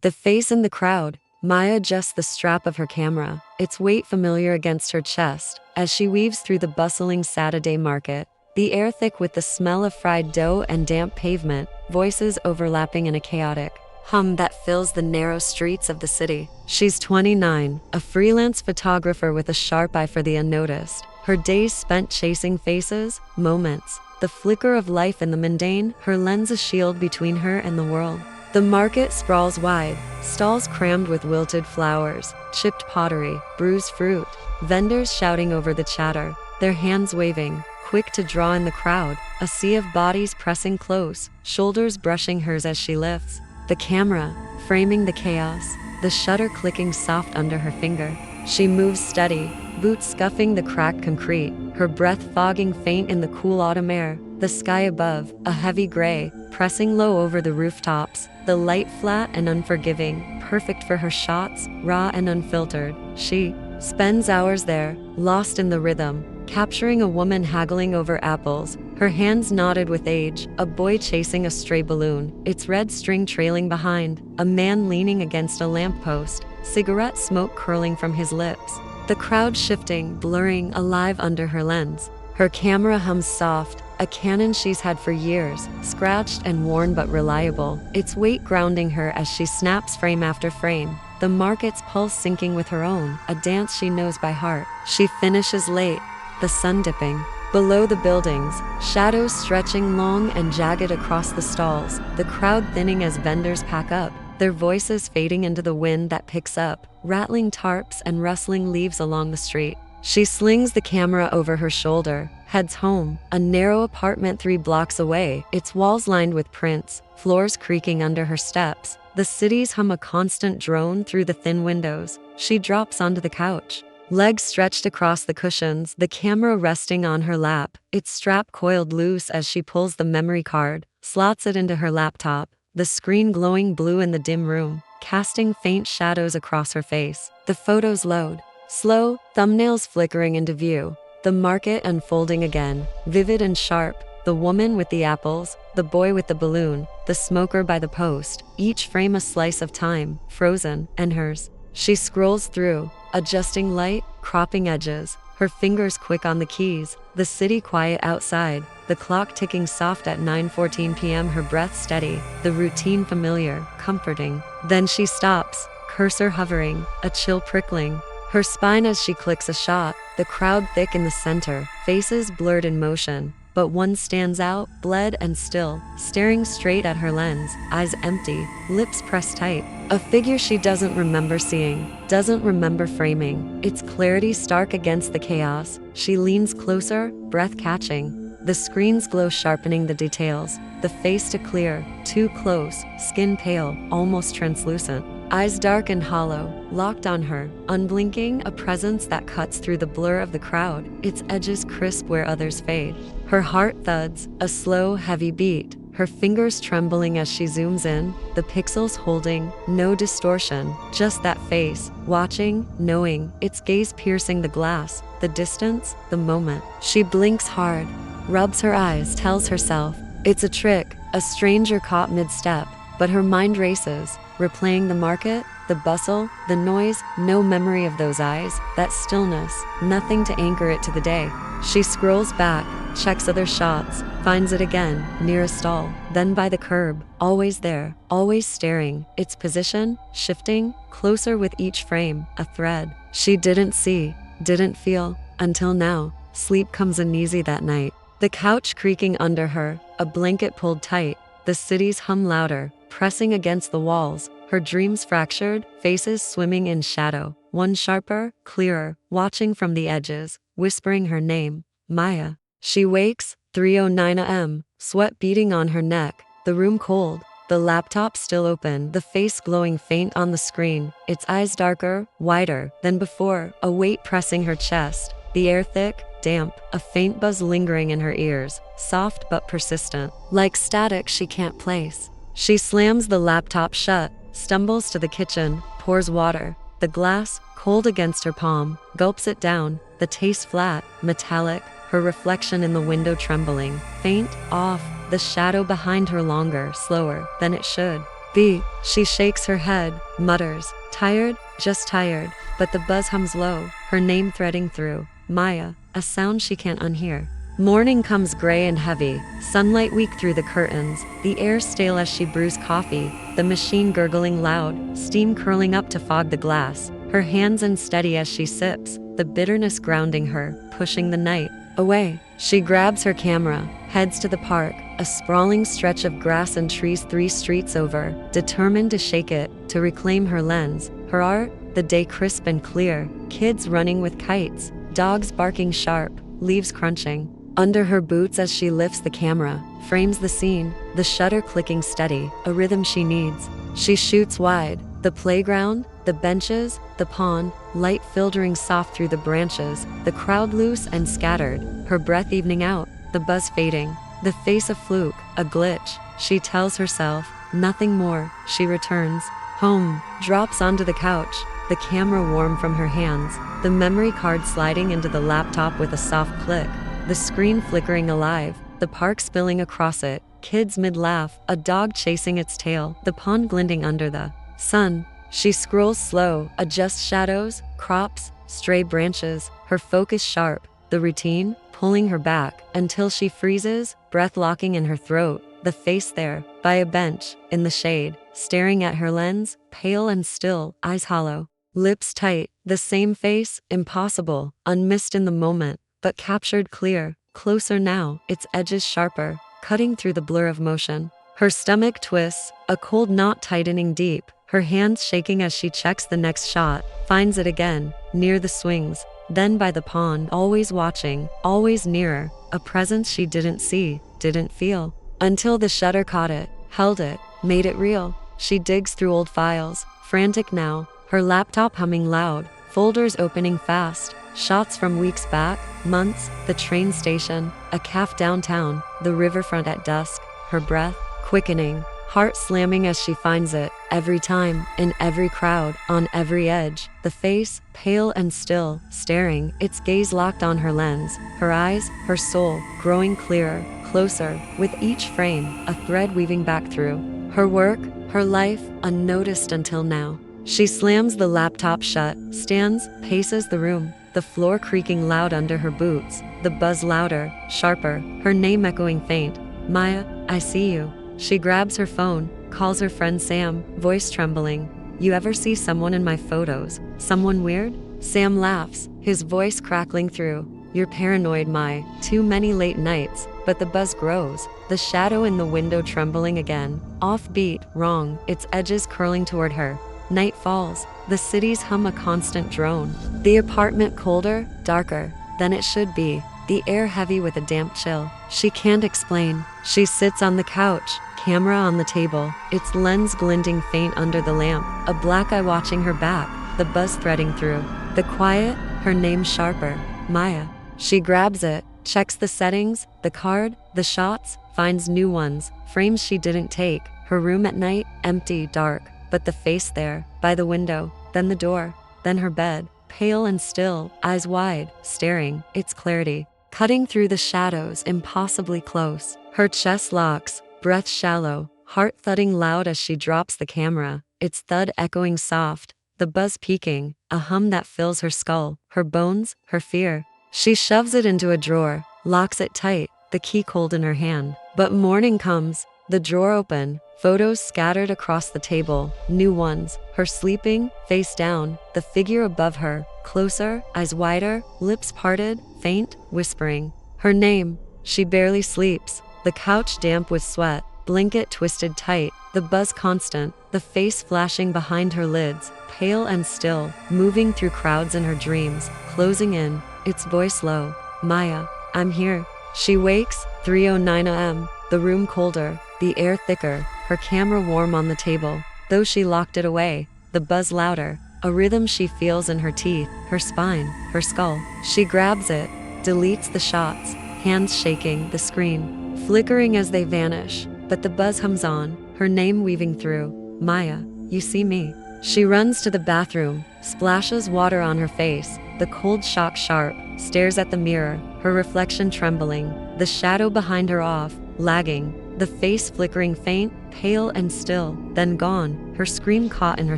The face in the crowd. Maya adjusts the strap of her camera, its weight familiar against her chest, as she weaves through the bustling Saturday market. The air thick with the smell of fried dough and damp pavement, voices overlapping in a chaotic hum that fills the narrow streets of the city. She's 29, a freelance photographer with a sharp eye for the unnoticed. Her days spent chasing faces, moments, the flicker of life in the mundane, her lens a shield between her and the world. The market sprawls wide, stalls crammed with wilted flowers, chipped pottery, bruised fruit, vendors shouting over the chatter, their hands waving, quick to draw in the crowd, a sea of bodies pressing close, shoulders brushing hers as she lifts. The camera, framing the chaos, the shutter clicking soft under her finger. She moves steady, boots scuffing the cracked concrete, her breath fogging faint in the cool autumn air. The sky above, a heavy gray, pressing low over the rooftops, the light flat and unforgiving, perfect for her shots, raw and unfiltered. She spends hours there, lost in the rhythm, capturing a woman haggling over apples, her hands knotted with age, a boy chasing a stray balloon, its red string trailing behind, a man leaning against a lamppost, cigarette smoke curling from his lips. The crowd shifting, blurring, alive under her lens. Her camera hums soft, a Canon she's had for years, scratched and worn but reliable, its weight grounding her as she snaps frame after frame. The market's pulse syncing with her own, a dance she knows by heart. She finishes late, the sun dipping. Below the buildings, shadows stretching long and jagged across the stalls, the crowd thinning as vendors pack up, their voices fading into the wind that picks up, rattling tarps and rustling leaves along the street. She slings the camera over her shoulder, heads home, a narrow apartment 3 blocks away, its walls lined with prints, floors creaking under her steps. The city's hum a constant drone through the thin windows. She drops onto the couch, legs stretched across the cushions, the camera resting on her lap, its strap coiled loose as she pulls the memory card, slots it into her laptop, the screen glowing blue in the dim room, casting faint shadows across her face. The photos load. Slow, thumbnails flickering into view. The market unfolding again, vivid and sharp. The woman with the apples, the boy with the balloon, the smoker by the post, each frame a slice of time, frozen, and hers. She scrolls through, adjusting light, cropping edges, her fingers quick on the keys, the city quiet outside, the clock ticking soft at 9:14 p.m., her breath steady, the routine familiar, comforting. Then she stops, cursor hovering, a chill prickling her spine as she clicks a shot, the crowd thick in the center, faces blurred in motion. But one stands out, bled and still, staring straight at her lens, eyes empty, lips pressed tight. A figure she doesn't remember seeing, doesn't remember framing, its clarity stark against the chaos. She leans closer, breath catching. The screen's glow sharpening the details, the face to clear, too close, skin pale, almost translucent. Eyes dark and hollow, locked on her, unblinking, a presence that cuts through the blur of the crowd, its edges crisp where others fade. Her heart thuds, a slow, heavy beat, her fingers trembling as she zooms in, the pixels holding, no distortion, just that face, watching, knowing, its gaze piercing the glass, the distance, the moment. She blinks hard, rubs her eyes, tells herself, it's a trick, a stranger caught mid-step, but her mind races, replaying the market, the bustle, the noise, no memory of those eyes, that stillness, nothing to anchor it to the day. She scrolls back, checks other shots, finds it again, near a stall, then by the curb, always there, always staring, its position, shifting, closer with each frame, a thread. She didn't see, didn't feel, until now. Sleep comes uneasy that night. The couch creaking under her, a blanket pulled tight, the city's hum louder, pressing against the walls, her dreams fractured, faces swimming in shadow, one sharper, clearer, watching from the edges, whispering her name, Maya. She wakes, 3:09 a.m., sweat beading on her neck, the room cold, the laptop still open, the face glowing faint on the screen, its eyes darker, wider than before, a weight pressing her chest, the air thick, damp, a faint buzz lingering in her ears, soft but persistent, like static she can't place. She slams the laptop shut, stumbles to the kitchen, pours water. The glass, cold against her palm, gulps it down, the taste flat, metallic, her reflection in the window trembling, faint, off, the shadow behind her longer, slower than it should. B. She shakes her head, mutters, tired, just tired, but the buzz hums low, her name threading through. Maya, a sound she can't unhear. Morning comes gray and heavy, sunlight weak through the curtains, the air stale as she brews coffee, the machine gurgling loud, steam curling up to fog the glass, her hands unsteady as she sips, the bitterness grounding her, pushing the night away. She grabs her camera, heads to the park, a sprawling stretch of grass and trees 3 streets over, determined to shake it, to reclaim her lens, her art, the day crisp and clear, kids running with kites, dogs barking sharp, leaves crunching under her boots as she lifts the camera, frames the scene, the shutter clicking steady, a rhythm she needs. She shoots wide, the playground, the benches, the pond, light filtering soft through the branches, the crowd loose and scattered, her breath evening out, the buzz fading, the face a fluke, a glitch, she tells herself, nothing more. She returns home, drops onto the couch, the camera warm from her hands, the memory card sliding into the laptop with a soft click, the screen flickering alive, the park spilling across it, kids mid-laugh, a dog chasing its tail, the pond glinting under the sun. She scrolls slow, adjusts shadows, crops, stray branches, her focus sharp, the routine pulling her back until she freezes, breath locking in her throat, the face there, by a bench, in the shade, staring at her lens, pale and still, eyes hollow, lips tight, the same face, impossible, unmissed in the moment, but captured clear, closer now, its edges sharper, cutting through the blur of motion. Her stomach twists, a cold knot tightening deep, her hands shaking as she checks the next shot, finds it again, near the swings, then by the pond, always watching, always nearer, a presence she didn't see, didn't feel, until the shutter caught it, held it, made it real. She digs through old files, frantic now, her laptop humming loud, folders opening fast, shots from weeks back, months, the train station, a cafe downtown, the riverfront at dusk, her breath quickening, heart slamming as she finds it, every time, in every crowd, on every edge, the face, pale and still, staring, its gaze locked on her lens, her eyes, her soul, growing clearer, closer, with each frame, a thread weaving back through. Her work, her life, unnoticed until now. She slams the laptop shut, stands, paces the room, the floor creaking loud under her boots, the buzz louder, sharper, her name echoing faint. Maya, I see you. She grabs her phone, calls her friend Sam, voice trembling. You ever see someone in my photos? Someone weird? Sam laughs, his voice crackling through. You're paranoid, Mai. Too many late nights. But the buzz grows, the shadow in the window trembling again. Offbeat, wrong, its edges curling toward her. Night falls, the city's hum a constant drone. The apartment colder, darker than it should be. The air heavy with a damp chill. She can't explain. She sits on the couch, camera on the table, its lens glinting faint under the lamp, a black eye watching her back, the buzz threading through. The quiet, her name sharper, Maya. She grabs it, checks the settings, the card, the shots, finds new ones, frames she didn't take. Her room at night, empty, dark, but the face there, by the window, then the door, then her bed, pale and still, eyes wide, staring, its clarity cutting through the shadows, impossibly close. Her chest locks, breath shallow, heart thudding loud as she drops the camera, its thud echoing soft, the buzz peaking, a hum that fills her skull, her bones, her fear. She shoves it into a drawer, locks it tight, the key cold in her hand. But morning comes, the drawer open, photos scattered across the table, new ones, her sleeping, face down, the figure above her, closer, eyes wider, lips parted, faint, whispering. Her name. She barely sleeps, the couch damp with sweat, blanket twisted tight, the buzz constant, the face flashing behind her lids, pale and still, moving through crowds in her dreams, closing in, its voice low. Maya, I'm here. She wakes, 3:09 a.m., the room colder, the air thicker, her camera warm on the table, though she locked it away, the buzz louder, a rhythm she feels in her teeth, her spine, her skull. She grabs it, deletes the shots, hands shaking, the screen flickering as they vanish, but the buzz hums on, her name weaving through. Maya, you see me. She runs to the bathroom, splashes water on her face, the cold shock sharp, stares at the mirror, her reflection trembling, the shadow behind her off, lagging, the face flickering faint, pale and still, then gone, her scream caught in her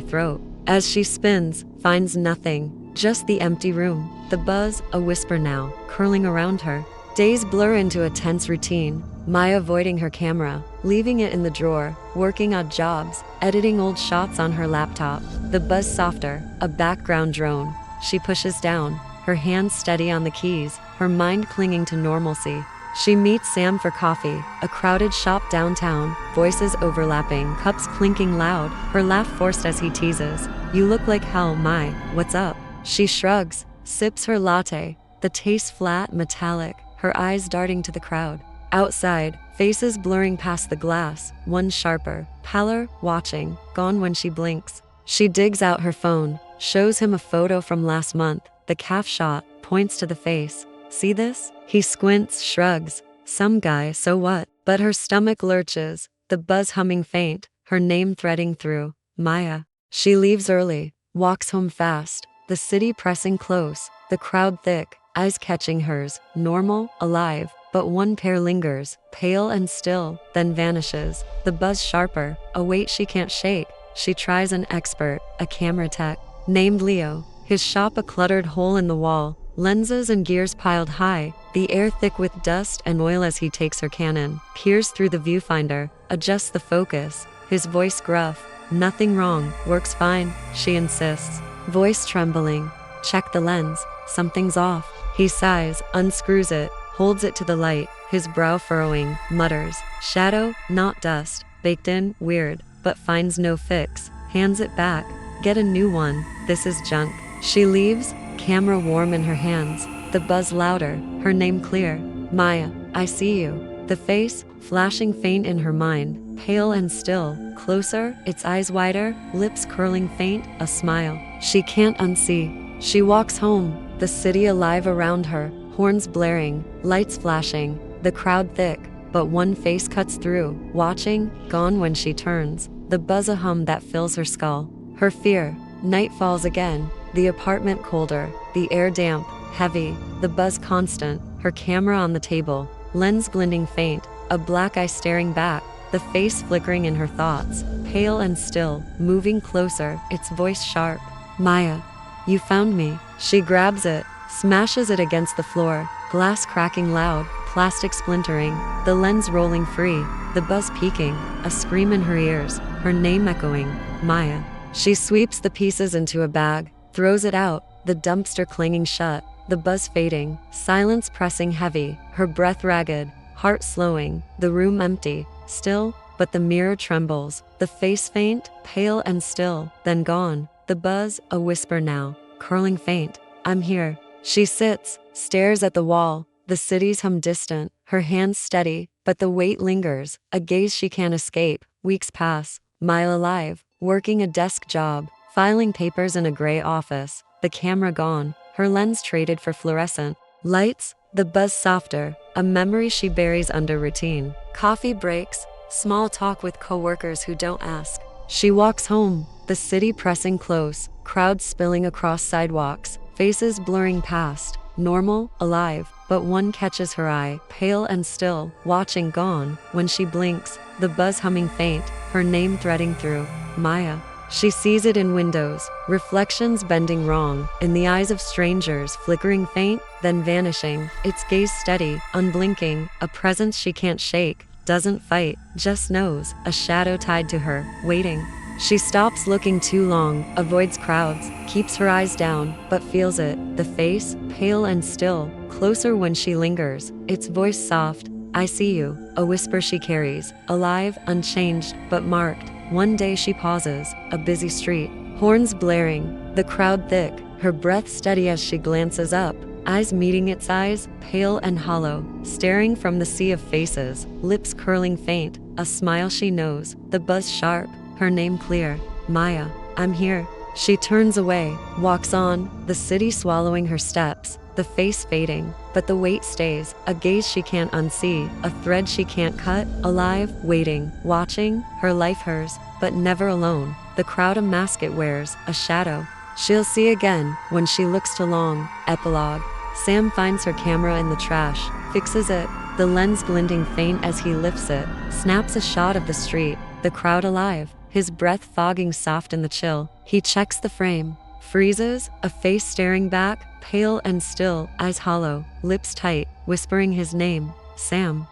throat. As she spins, finds nothing, just the empty room, the buzz, a whisper now, curling around her. Days blur into a tense routine, Maya avoiding her camera, leaving it in the drawer, working odd jobs, editing old shots on her laptop. The buzz softer, a background drone. She pushes down, her hands steady on the keys, her mind clinging to normalcy. She meets Sam for coffee, a crowded shop downtown, voices overlapping, cups clinking loud, her laugh forced as he teases. "You look like hell, Mai, what's up?" She shrugs, sips her latte, the taste flat, metallic, her eyes darting to the crowd. Outside, faces blurring past the glass, one sharper, paler, watching, gone when she blinks. She digs out her phone, shows him a photo from last month, the calf shot, points to the face. "See this?" He squints, shrugs. "Some guy, so what?" But her stomach lurches, the buzz humming faint, her name threading through. Maya. She leaves early, walks home fast, the city pressing close, the crowd thick, eyes catching hers, normal, alive, but one pair lingers, pale and still, then vanishes, the buzz sharper, a weight she can't shake. She tries an expert, a camera tech, named Leo, his shop a cluttered hole in the wall, lenses and gears piled high, the air thick with dust and oil as he takes her Canon, peers through the viewfinder, adjusts the focus, his voice gruff. "Nothing wrong, works fine," she insists, voice trembling. "Check the lens, something's off." He sighs, unscrews it, holds it to the light, his brow furrowing, mutters, "Shadow, not dust, baked in, weird," but finds no fix, hands it back. "Get a new one, this is junk." She leaves, camera warm in her hands, the buzz louder, her name clear. "Maya, I see you." The face, flashing faint in her mind, pale and still, closer, its eyes wider, lips curling faint, a smile she can't unsee. She walks home, the city alive around her, horns blaring, lights flashing, the crowd thick, but one face cuts through, watching, gone when she turns, the buzz a hum that fills her skull. Her fear. Night falls again, the apartment colder, the air damp, heavy, the buzz constant, her camera on the table, lens glinting faint, a black eye staring back, the face flickering in her thoughts, pale and still, moving closer, its voice sharp. "Maya, you found me." She grabs it, smashes it against the floor, glass cracking loud, plastic splintering, the lens rolling free, the buzz peaking, a scream in her ears, her name echoing. "Maya." She sweeps the pieces into a bag, throws it out, the dumpster clanging shut, the buzz fading, silence pressing heavy, her breath ragged, heart slowing, the room empty, still, but the mirror trembles, the face faint, pale and still, then gone, the buzz, a whisper now, curling faint. "I'm here." She sits, stares at the wall, the city's hum distant, her hands steady, but the weight lingers, a gaze she can't escape. Weeks pass, Maya alive, working a desk job, filing papers in a gray office, the camera gone, her lens traded for fluorescent lights, the buzz softer, a memory she buries under routine. Coffee breaks, small talk with coworkers who don't ask. She walks home, the city pressing close, crowds spilling across sidewalks, faces blurring past, normal, alive, but one catches her eye, pale and still, watching gone, when she blinks, the buzz humming faint, her name threading through. Maya. She sees it in windows, reflections bending wrong, in the eyes of strangers, flickering faint, then vanishing, its gaze steady, unblinking, a presence she can't shake, doesn't fight, just knows, a shadow tied to her, waiting. She stops looking too long, avoids crowds, keeps her eyes down, but feels it, the face, pale and still, closer when she lingers, its voice soft. "I see you," a whisper she carries, alive, unchanged, but marked. One day she pauses, a busy street, horns blaring, the crowd thick, her breath steady as she glances up, eyes meeting its eyes, pale and hollow, staring from the sea of faces, lips curling faint, a smile she knows, the buzz sharp, her name clear. "Maya, I'm here." She turns away, walks on, the city swallowing her steps, the face fading, but the weight stays, a gaze she can't unsee, a thread she can't cut, alive, waiting, watching, her life hers, but never alone, the crowd a mask it wears, a shadow. She'll see again, when she looks too long. Epilogue. Sam finds her camera in the trash, fixes it, the lens glinting faint as he lifts it, snaps a shot of the street, the crowd alive, his breath fogging soft in the chill. He checks the frame, freezes, a face staring back, pale and still, eyes hollow, lips tight, whispering his name, Sam.